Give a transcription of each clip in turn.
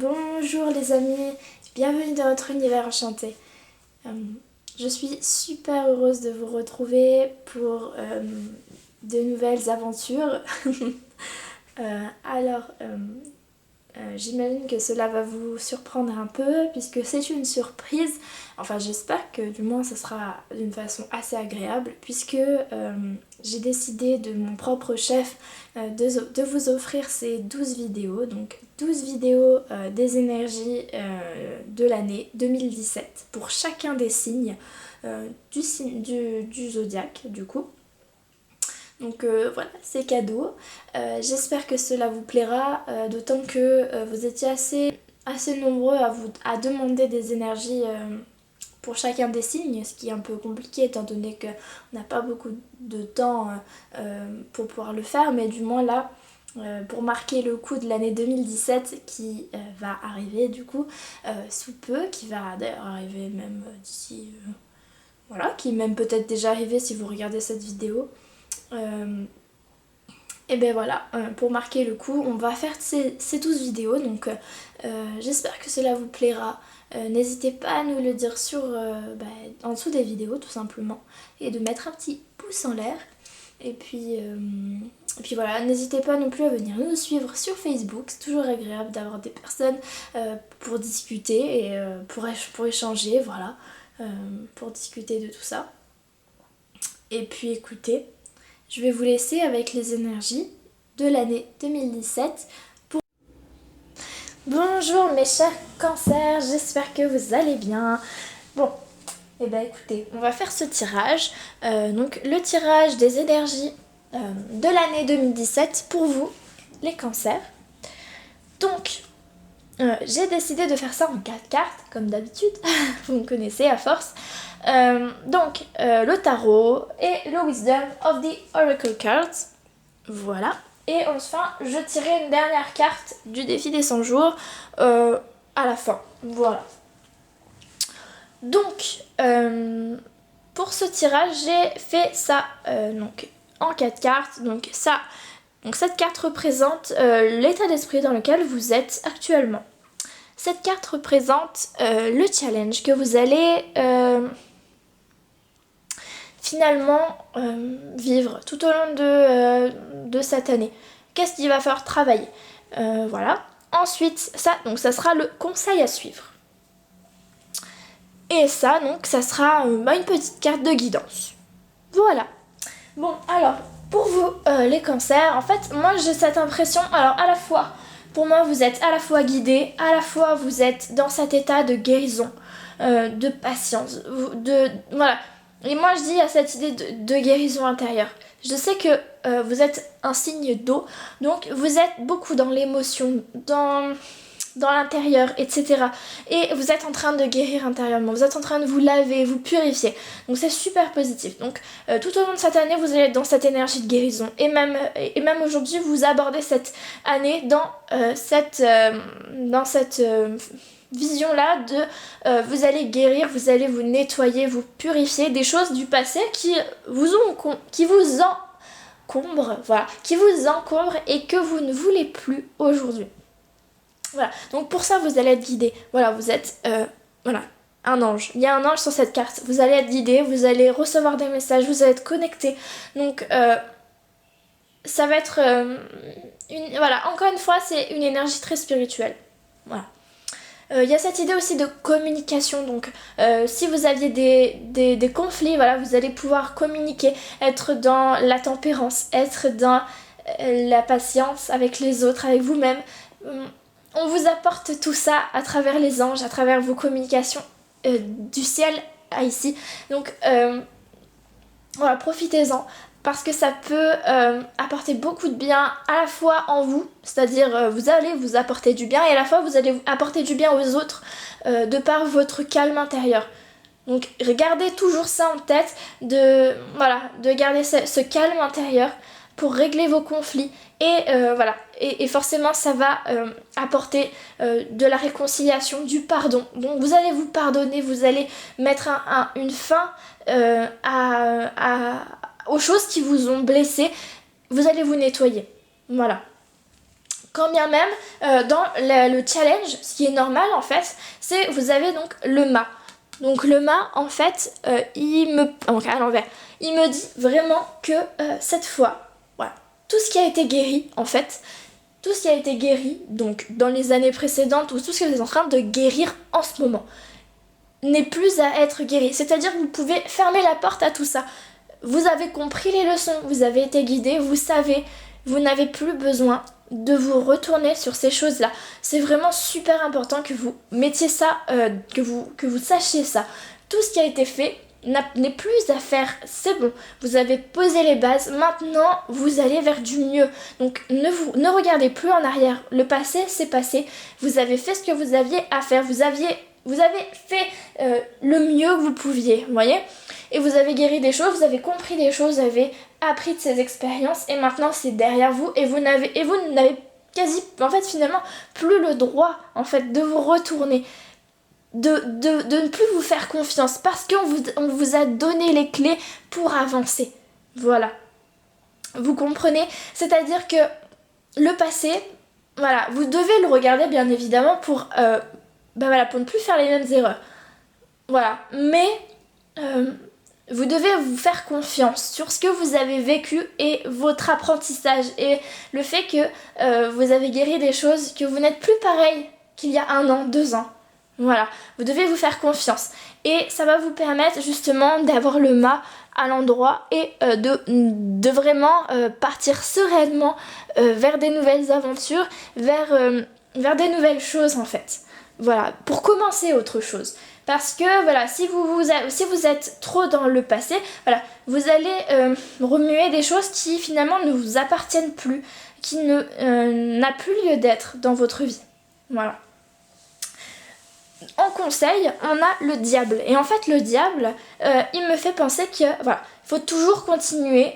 Bonjour les amis, bienvenue dans notre univers enchanté. Je suis super heureuse de vous retrouver pour de nouvelles aventures. J'imagine que cela va vous surprendre un peu puisque c'est une surprise. Enfin, j'espère que du moins ça sera d'une façon assez agréable puisque j'ai décidé de mon propre chef de vous offrir ces 12 vidéos. Donc 12 vidéos des énergies de l'année 2017 pour chacun des signes du zodiaque du coup. Donc voilà, c'est cadeau. J'espère que cela vous plaira, d'autant que vous étiez assez nombreux à demander des énergies pour chacun des signes, ce qui est un peu compliqué étant donné qu'on n'a pas beaucoup de temps pour pouvoir le faire, mais du moins là, pour marquer le coup de l'année 2017 qui va arriver du coup sous peu, qui va d'ailleurs arriver même d'ici... voilà, qui est même peut-être déjà arrivé si vous regardez cette vidéo. Et ben voilà, pour marquer le coup, on va faire ces 12 vidéos, donc j'espère que cela vous plaira. N'hésitez pas à nous le dire en dessous des vidéos tout simplement, et de mettre un petit pouce en l'air. Et puis voilà, n'hésitez pas non plus à venir nous suivre sur Facebook, c'est toujours agréable d'avoir des personnes pour discuter et pour échanger, voilà, pour discuter de tout ça. Et puis écoutez, je vais vous laisser avec les énergies de l'année 2017. Bonjour mes chers cancers, j'espère que vous allez bien. Bon, et ben écoutez, on va faire ce tirage. Donc le tirage des énergies de l'année 2017 pour vous, les cancers. Donc, j'ai décidé de faire ça en 4 cartes, comme d'habitude. Vous me connaissez à force. Le tarot et le Wisdom of the Oracle Cards. Voilà. Et enfin, je tirerai une dernière carte du défi des 100 jours à la fin. Voilà. Donc, pour ce tirage, j'ai fait ça en 4 cartes. Donc cette carte représente l'état d'esprit dans lequel vous êtes actuellement. Cette carte représente le challenge que vous allez finalement vivre tout au long de cette année. Qu'est-ce qu'il va falloir travailler, voilà. Ensuite, ça sera le conseil à suivre. Et ça, donc, ça sera une petite carte de guidance. Voilà. Bon, alors, pour vous, les cancers, en fait, moi, j'ai cette impression, alors, à la fois, pour moi, vous êtes à la fois guidés, à la fois, vous êtes dans cet état de guérison, de patience, voilà. Et moi, je dis à cette idée de guérison intérieure. Je sais que vous êtes un signe d'eau, donc vous êtes beaucoup dans l'émotion, dans l'intérieur, etc. Et vous êtes en train de guérir intérieurement, vous êtes en train de vous laver, vous purifier. Donc c'est super positif. Donc tout au long de cette année, vous allez être dans cette énergie de guérison. Et même aujourd'hui, vous abordez cette année dans cette vision-là de vous allez guérir, vous allez vous nettoyer, vous purifier des choses du passé qui vous encombrent, voilà, qui vous encombrent et que vous ne voulez plus aujourd'hui. Voilà, donc pour ça vous allez être guidé. Voilà, vous êtes un ange. Il y a un ange sur cette carte. Vous allez être guidé, vous allez recevoir des messages, vous allez être connecté. Donc ça va être encore une fois, c'est une énergie très spirituelle. Voilà. Il y a cette idée aussi de communication, donc si vous aviez des conflits, voilà, vous allez pouvoir communiquer, être dans la tempérance, être dans la patience avec les autres, avec vous-même. On vous apporte tout ça à travers les anges, à travers vos communications du ciel à ici. Donc voilà, profitez-en. Parce que ça peut apporter beaucoup de bien à la fois en vous, c'est-à-dire vous allez vous apporter du bien et à la fois vous allez apporter du bien aux autres de par votre calme intérieur. Donc gardez toujours ça en tête, de garder ce calme intérieur pour régler vos conflits et forcément ça va apporter de la réconciliation, du pardon. Donc vous allez vous pardonner, vous allez mettre une fin aux choses qui vous ont blessé, vous allez vous nettoyer. Voilà. Quand bien même, dans le challenge, ce qui est normal en fait, c'est vous avez donc le mât. Donc le mât, en fait, donc à l'envers, il me dit vraiment que cette fois, voilà, tout ce qui a été guéri, en fait, tout ce qui a été guéri, donc dans les années précédentes, ou tout ce que vous êtes en train de guérir en ce moment, n'est plus à être guéri. C'est-à-dire que vous pouvez fermer la porte à tout ça. Vous avez compris les leçons, vous avez été guidé, vous savez, vous n'avez plus besoin de vous retourner sur ces choses-là. C'est vraiment super important que vous mettiez ça, que vous sachiez ça. Tout ce qui a été fait n'est plus à faire, c'est bon. Vous avez posé les bases, maintenant vous allez vers du mieux. Donc ne regardez plus en arrière. Le passé, c'est passé. Vous avez fait ce que vous aviez à faire. Vous avez fait le mieux que vous pouviez, vous voyez. Et vous avez guéri des choses, vous avez compris des choses, vous avez appris de ces expériences et maintenant c'est derrière vous et vous n'avez quasi, en fait finalement, plus le droit en fait de vous retourner, de ne plus vous faire confiance parce qu'on vous a donné les clés pour avancer. Voilà. Vous comprenez? C'est-à-dire que le passé, voilà, vous devez le regarder bien évidemment pour ne plus faire les mêmes erreurs. Voilà. Mais vous devez vous faire confiance sur ce que vous avez vécu et votre apprentissage et le fait que vous avez guéri des choses, que vous n'êtes plus pareil qu'il y a 1 an, 2 ans. Voilà, vous devez vous faire confiance et ça va vous permettre justement d'avoir le mât à l'endroit et de vraiment partir sereinement vers des nouvelles aventures, vers des nouvelles choses en fait. Voilà, pour commencer autre chose. Parce que voilà, si vous êtes trop dans le passé, voilà, vous allez remuer des choses qui finalement ne vous appartiennent plus, qui n'a plus lieu d'être dans votre vie. Voilà. En conseil, on a le diable. Et en fait, le diable, il me fait penser que voilà, il faut toujours continuer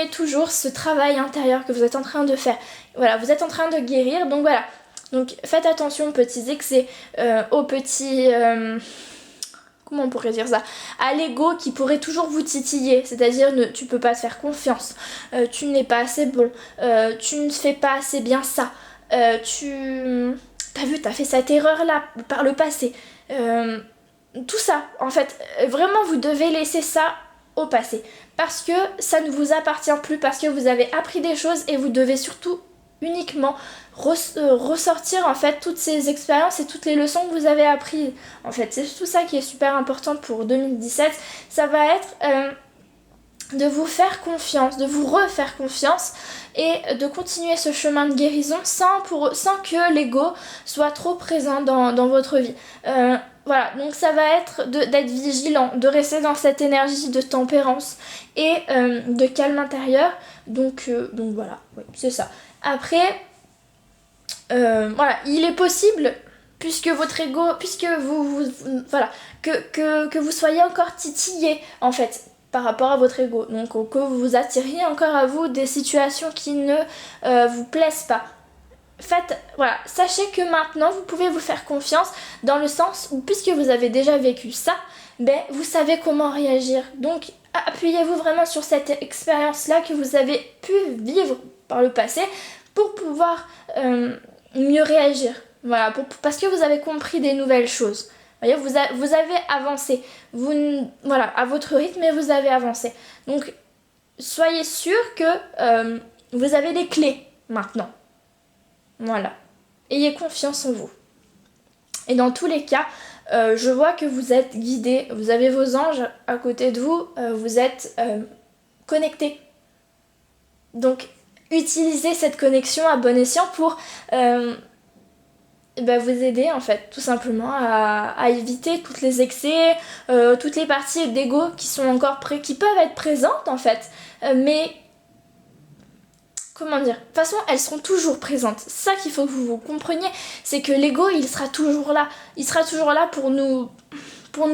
toujours ce travail intérieur que vous êtes en train de faire. Voilà, vous êtes en train de guérir, donc voilà. Donc faites attention aux petits excès, aux petits... comment on pourrait dire ça? À l'ego qui pourrait toujours vous titiller, c'est-à-dire tu peux pas te faire confiance, tu n'es pas assez bon, tu ne fais pas assez bien ça, t'as vu, t'as fait cette erreur-là par le passé. Tout ça, en fait, vraiment vous devez laisser ça au passé. Parce que ça ne vous appartient plus, parce que vous avez appris des choses et vous devez surtout uniquement ressortir en fait toutes ces expériences et toutes les leçons que vous avez apprises. En fait, c'est tout ça qui est super important pour 2017. Ça va être de vous faire confiance, de vous refaire confiance et de continuer ce chemin de guérison sans que l'ego soit trop présent dans votre vie. Voilà, donc ça va être d'être vigilant, de rester dans cette énergie de tempérance et de calme intérieur. Donc voilà, oui, c'est ça. Après, voilà, il est possible, puisque votre ego, puisque voilà, que vous soyez encore titillé en fait par rapport à votre ego, donc que vous attiriez encore à vous des situations qui ne vous plaisent pas. Voilà, sachez que maintenant vous pouvez vous faire confiance dans le sens où puisque vous avez déjà vécu ça, vous savez comment réagir. Donc appuyez-vous vraiment sur cette expérience-là que vous avez pu vivre par le passé pour pouvoir mieux réagir. Voilà, parce que vous avez compris des nouvelles choses. Voyez, vous avez avancé. Voilà, à votre rythme, et vous avez avancé. Donc, soyez sûr que vous avez les clés maintenant. Voilà. Ayez confiance en vous. Et dans tous les cas, je vois que vous êtes guidés. Vous avez vos anges à côté de vous. Vous êtes connectés. Donc, utilisez cette connexion à bon escient pour vous aider en fait tout simplement à éviter tous les excès, toutes les parties d'ego qui sont encore qui peuvent être présentes en fait, mais comment dire, de toute façon elles seront toujours présentes. C'est ça qu'il faut que vous compreniez, c'est que l'ego il sera toujours là pour nous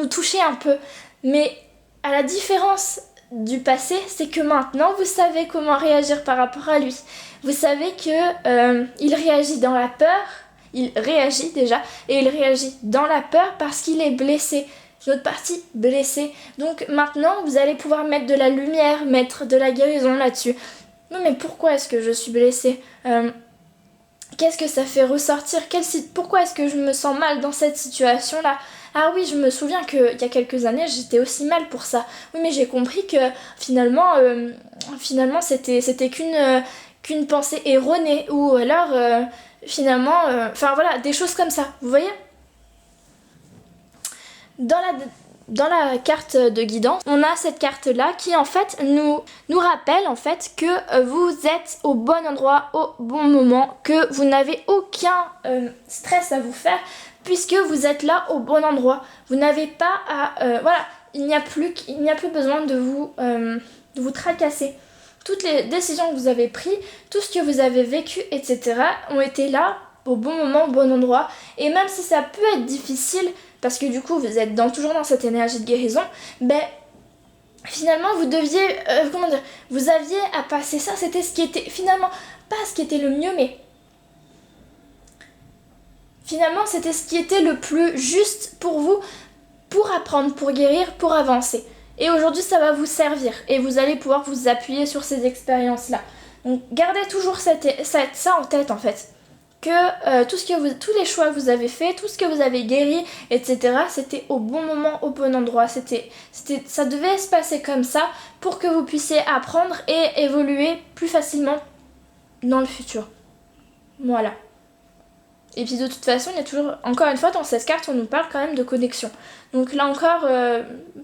toucher un peu, mais à la différence du passé, c'est que maintenant vous savez comment réagir par rapport à lui. Vous savez que il réagit dans la peur, il réagit déjà, et il réagit dans la peur parce qu'il est blessé, notre partie blessée. Donc maintenant vous allez pouvoir mettre de la lumière, mettre de la guérison là-dessus. Non mais pourquoi est-ce que je suis blessée Qu'est-ce que ça fait ressortir? Pourquoi est-ce que je me sens mal dans cette situation-là? Ah oui, je me souviens qu'il y a quelques années, j'étais aussi mal pour ça. Oui, mais j'ai compris que finalement, c'était qu'une pensée erronée. Ou alors, finalement... Enfin voilà, des choses comme ça. Vous voyez? Dans la carte de guidance, on a cette carte-là qui en fait nous rappelle en fait que vous êtes au bon endroit au bon moment, que vous n'avez aucun stress à vous faire puisque vous êtes là au bon endroit. Vous n'avez pas à... voilà, il n'y a plus besoin de vous tracasser. Toutes les décisions que vous avez prises, tout ce que vous avez vécu, etc. ont été là au bon moment, au bon endroit. Et même si ça peut être difficile, parce que du coup vous êtes toujours dans cette énergie de guérison, ben finalement vous deviez, vous aviez à passer ça, c'était ce qui était, finalement, pas ce qui était le mieux, mais finalement c'était ce qui était le plus juste pour vous, pour apprendre, pour guérir, pour avancer. Et aujourd'hui ça va vous servir, et vous allez pouvoir vous appuyer sur ces expériences-là. Donc gardez toujours ça en tête en fait. Que tous les choix que vous avez faits, tout ce que vous avez guéri, etc., c'était au bon moment, au bon endroit. Ça devait se passer comme ça pour que vous puissiez apprendre et évoluer plus facilement dans le futur. Voilà. Et puis de toute façon, il y a toujours, encore une fois, dans cette carte, on nous parle quand même de connexion. Donc là encore,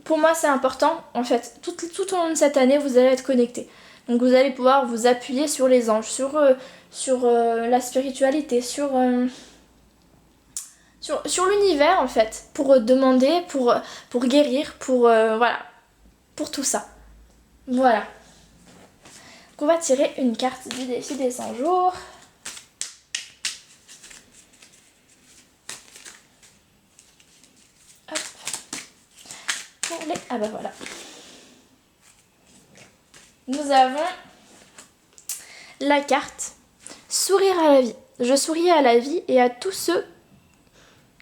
pour moi, c'est important. En fait, tout au long de cette année, vous allez être connectés. Donc vous allez pouvoir vous appuyer sur les anges, sur la spiritualité, sur l'univers en fait, pour demander, pour guérir, voilà, pour tout ça. Voilà. Donc on va tirer une carte du défi des 100 jours. Hop. Ah bah voilà. Nous avons la carte sourire à la vie. Je souris à la vie et à tous ceux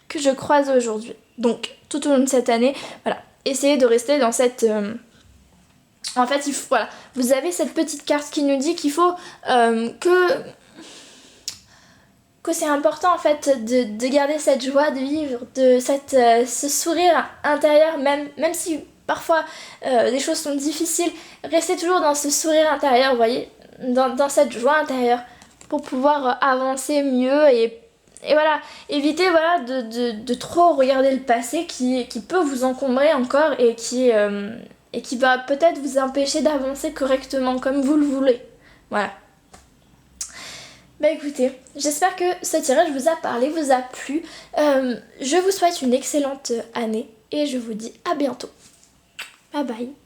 que je croise aujourd'hui. Donc, tout au long de cette année, voilà, essayez de rester dans cette... En fait, voilà, vous avez cette petite carte qui nous dit qu'il faut que c'est important en fait de garder cette joie de vivre, de ce sourire intérieur, même si parfois des choses sont difficiles, restez toujours dans ce sourire intérieur, vous voyez, dans cette joie intérieure pour pouvoir avancer mieux et voilà, évitez voilà, de trop regarder le passé qui peut vous encombrer encore et qui va peut-être vous empêcher d'avancer correctement comme vous le voulez. Voilà. Bah écoutez, j'espère que ce tirage vous a parlé, vous a plu. Je vous souhaite une excellente année et je vous dis à bientôt. Bye bye.